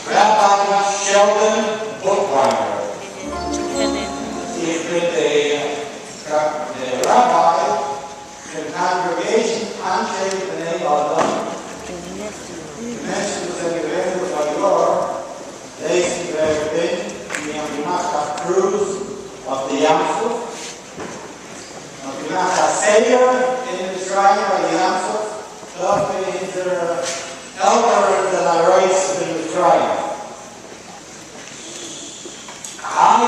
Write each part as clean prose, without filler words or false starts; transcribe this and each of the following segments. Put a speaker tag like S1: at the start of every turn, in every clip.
S1: Rabbi Sheldon Bookbinder. He's been the rabbi in the congregation Anshe B'nai Adam. Mensen zijn gewend van jaar, deze werden die aan de nacht cruise of the Yamsuf. Op de nacht zeer in de shrine van de Yamsuf, dat is er elder than I raised in the shrine. High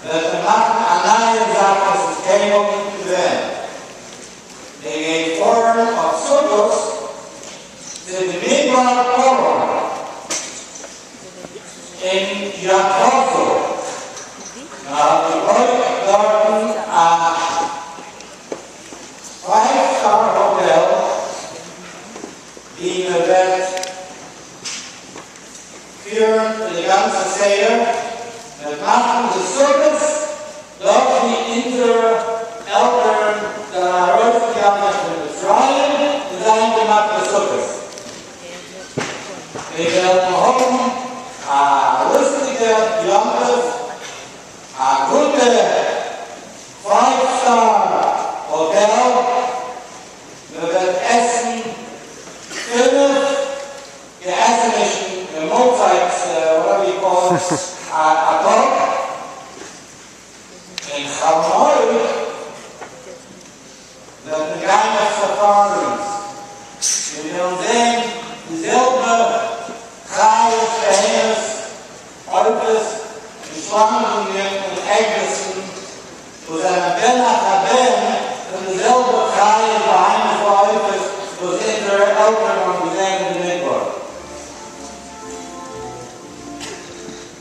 S1: that the Ananias came up to them. They gave order of Sukkos to the Midbar Korah in Yakovo. Now, the Oak Garden, a five-star hotel, being a vet, für die ganze Seher, het machen de Sukkos, dat die in de Eltern der Röstgegangen von Israel sein gemachte Sukkos. Wir werden hoffen, a lustige Jonkes, a gute Five-Star Hotel, wir werden essen, 5 geessenischen Mozarts, whatever you call it, a dog, in Chamoy, dat de kleine safaris. Je wil zien dezelfde graaien, geheers, ouders, en slangen en eggessen, door zijn bijna gaan en dezelfde graaien, geheime ouders, door in de elke van die zijn in de middag.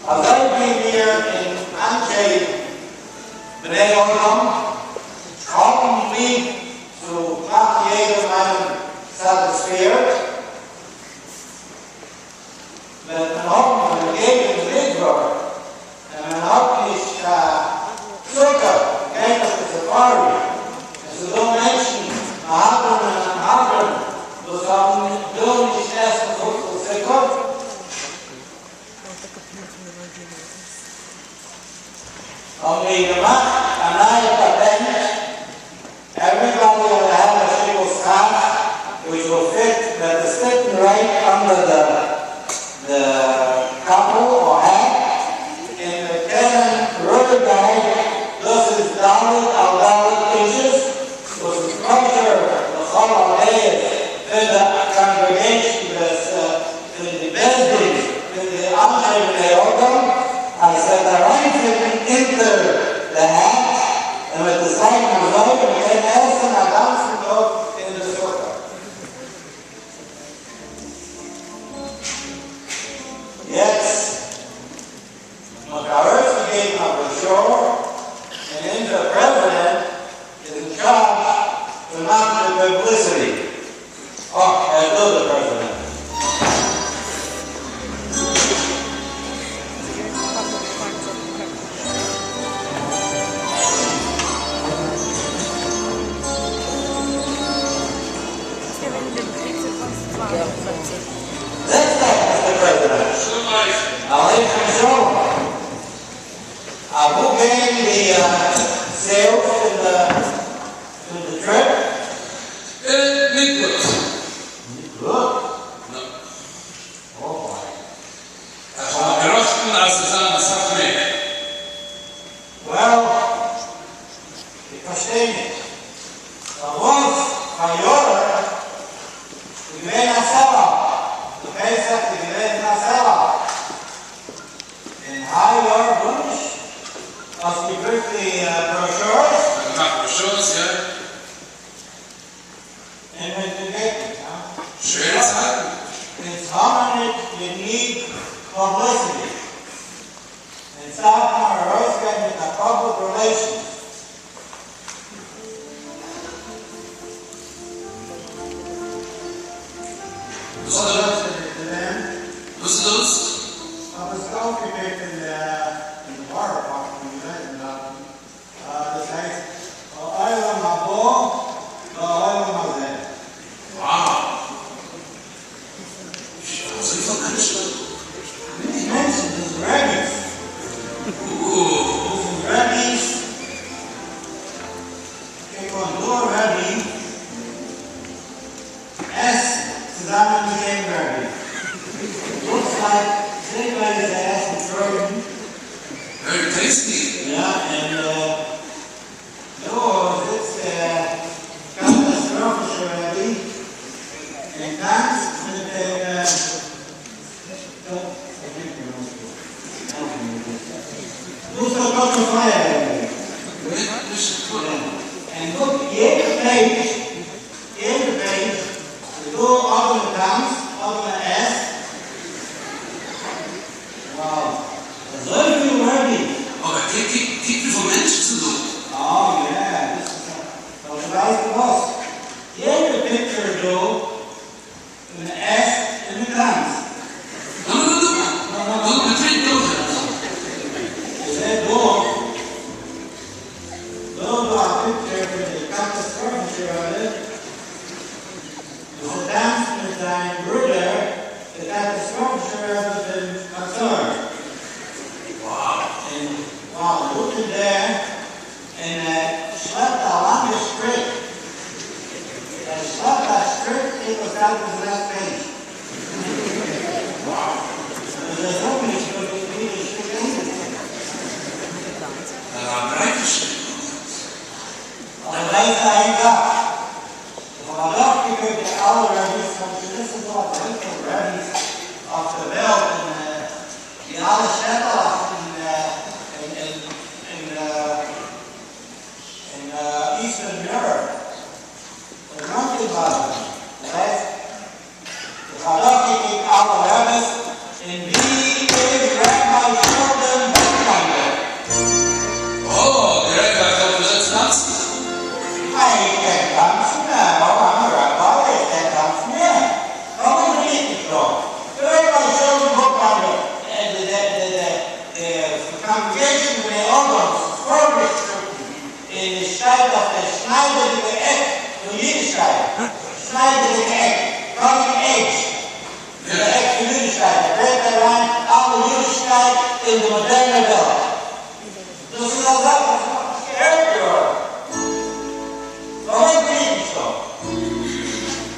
S1: Als ik hier in Anshe B'nai Adam, hoffen wir, so macht jeder meinen satisfiert. Wenn man hoffen, man geht in den Midbar, und man hat nicht Zucker, geht auf die Safari. Es sind so Menschen, haben, das haben nicht erst versucht, das Rekord. Om we gemaakt aan eigen patent, everybody will have a single scarf which will fit, that is fitting right under the couple or hat. In the canon rubber bag, this is $1 inches, was the structure, the holidays, in the congregation, in the building, in the Anshe B'nai Adam. I said, the right fitting into the hat, and with the side comes out, and then essen, I danced out in the sukkah. Yes, Makarowski gave up the shore, and then the president is in charge to mount the publicity. Oh, I know the president. sales in the trip?
S2: Niet goed.
S1: Good.
S2: No.
S1: Oh boy.
S2: Erosion als zusammen Safne.
S1: Well, ich verstehe nicht. Da was bei Jora, die gewähnen nach Sela. Die Pesach, die gewähnen nach Sela. In High Wunsch, als die wirklich Brochures,
S2: Nach Beschuss, ja.
S1: and when you get it, huh?
S2: Schöne Zeiten.
S1: It's harmonic, you need publicity. And South America with the public relations.
S2: Was los?
S1: I was talking in the bar park when you met this night. Oil Mabo, Oil Mazen.
S2: Wow. So viel Menschen.
S1: These mentioned as rabbis.
S2: Ooh.
S1: Rabbis. Okay, on door Rabbi. S zusammen mit dem Rabbi. Looks like anybody's ass is broken.
S2: Very tasty.
S1: Yeah, and no, it's catastrophische Rabbi. And that's mit dem Looks like a fire. And look, jede page, go up in the dance, up in the S. Wow. So viel Rabbi.
S2: Aber kijk hoeveel mensen ze doen.
S1: Oh yeah, this is was right to us. Jede picture go in the S in the dance.
S2: No. Doe meteen dood.
S1: They go to a picture with the catastrophe on it. The dance with zijn broeder, the catastrophe of the concern.
S2: Wow.
S1: And while looking there, and slept along the street. And slept that street, it was out of the last page.
S2: Wow.
S1: There's nobody who could be the street either.
S2: Dat waren breitjes.
S1: And later I got, when I left, you could get all the rabbis from this is all the little rabbis off the belt and the other shettlers in Eastern Europe. There's nothing about it, right? If I left, you get all the rabbis and be big rabbi children bookbinder.
S2: Oh, direct uit de presentatie.
S1: I can't dance now. I'm a rabbi. I can't dance now. How do you eat it from? Everybody shows the book on the congregation with the organs, furnished in the style of the Schneider in the egg, the Yiddish style. Schneider in the egg, coming eggs. The egg to Yiddish style. The bread around all the Yiddish style in the modern level. This is all that. Everywhere. Waarom weet je zo?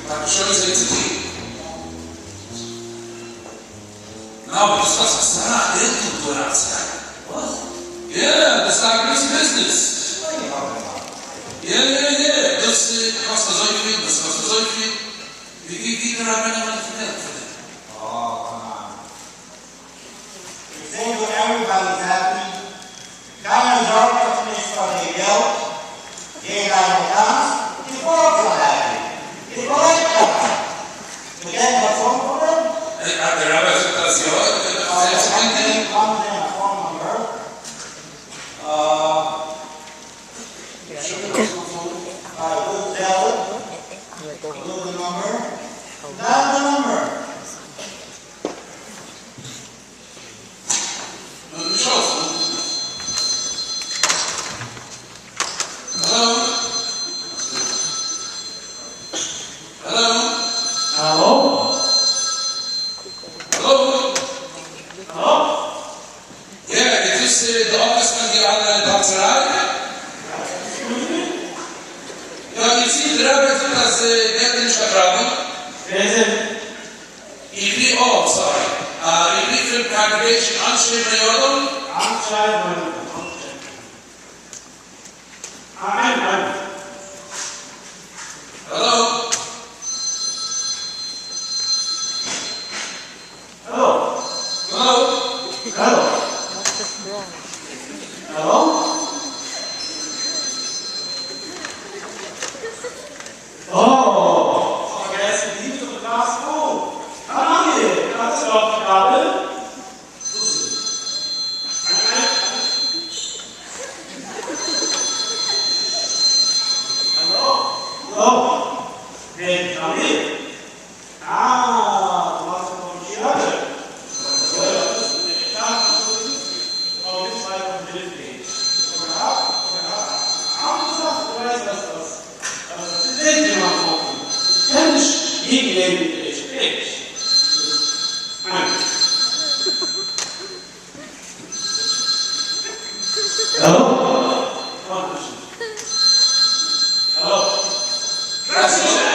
S2: Maar zo is het niet. Nou, dat is wat Sarah heel cultureel zijn.
S1: Wat?
S2: Ja, dat is eigenlijk business.
S1: Wat je nou?
S2: Ja. Dat kost zo veel, dat kost zo veel. Wie er aan bijna wat verteld.
S1: Oh, come on. You think what everybody's happy? Keiner sorgt sich nicht vor dem Geld. Jeder eine Tanz. Die Volk so happy. Die Volk happy. Du kennst das Song von dem?
S2: Der Rabbi sagt das ja, selbst wenn die...
S1: Kommen Sie in der Form von Birth. Good salad. Look the number. That's the number.
S2: Ja, dit is de office van die andere dokterij. Ja, ich sehe gerade, dass der nicht vertragen. Ich will auch sagen, ich will für die Congregation anschreiben, Jordan.
S1: Amen.
S2: Hello?
S1: Hello.
S2: Hello?
S1: Hello. Hello? Oh, vergessen die zu Glas hoch. Daniel, kannst du auf die Kabel? Hallo? Hallo? Hey, Daniel? Ah, du machst ja noch eine Scherbe. Oh, jetzt weiter auf dem Bild gehen. Du weißt, was das ist jemand offen. Kann ich gegen den Sprich? Hallo? Hallo?
S2: Was ist das?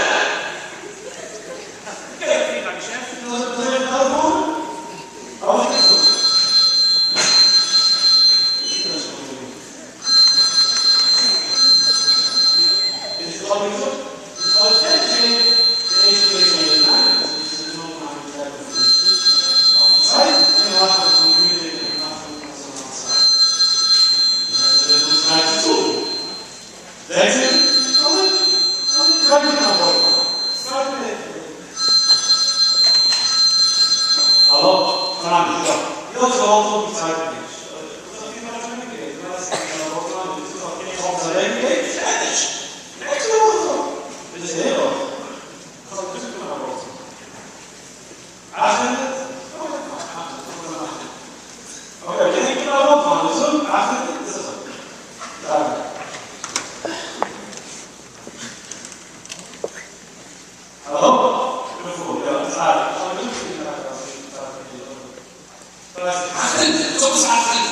S1: Hallo, Fernando, eu volto de Zeit nicht. Das ist immer schon gegeben. Das ist auch sehr wenig. Fertig. Bitte sehr. Okay, wir sind genau aufmachen. So, das ist so. Danke. Hallo?
S2: Achtende, so ist achtende.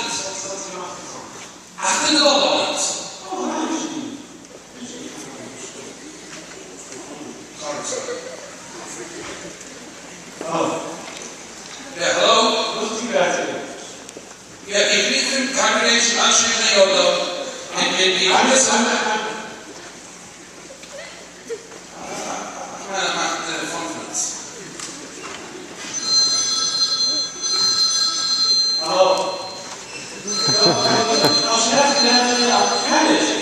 S2: Achtende oder nicht? Ja, hallo? Ja, ich will für die Congregation anschreiben, Jordan. In die Angesammelt.
S1: Hallo. Als Chef fertig.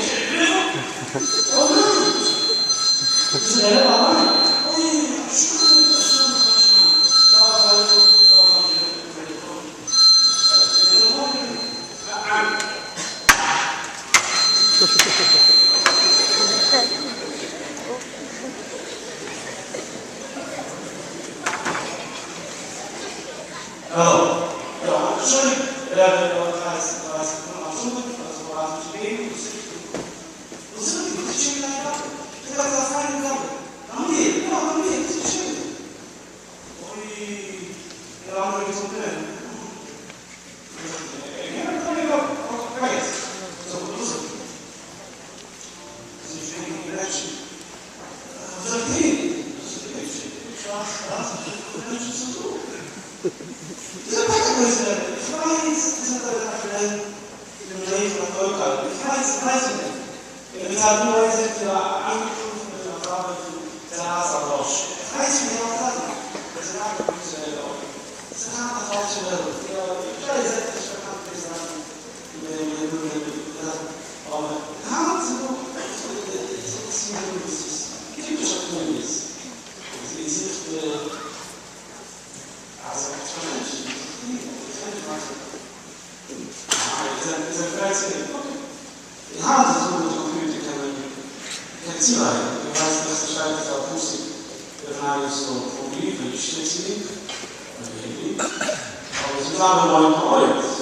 S1: Oh nein. Das ist helemaal lang. Hallo. Ja, Entschuldigung. Aber sie sagen, wir wollen für euch.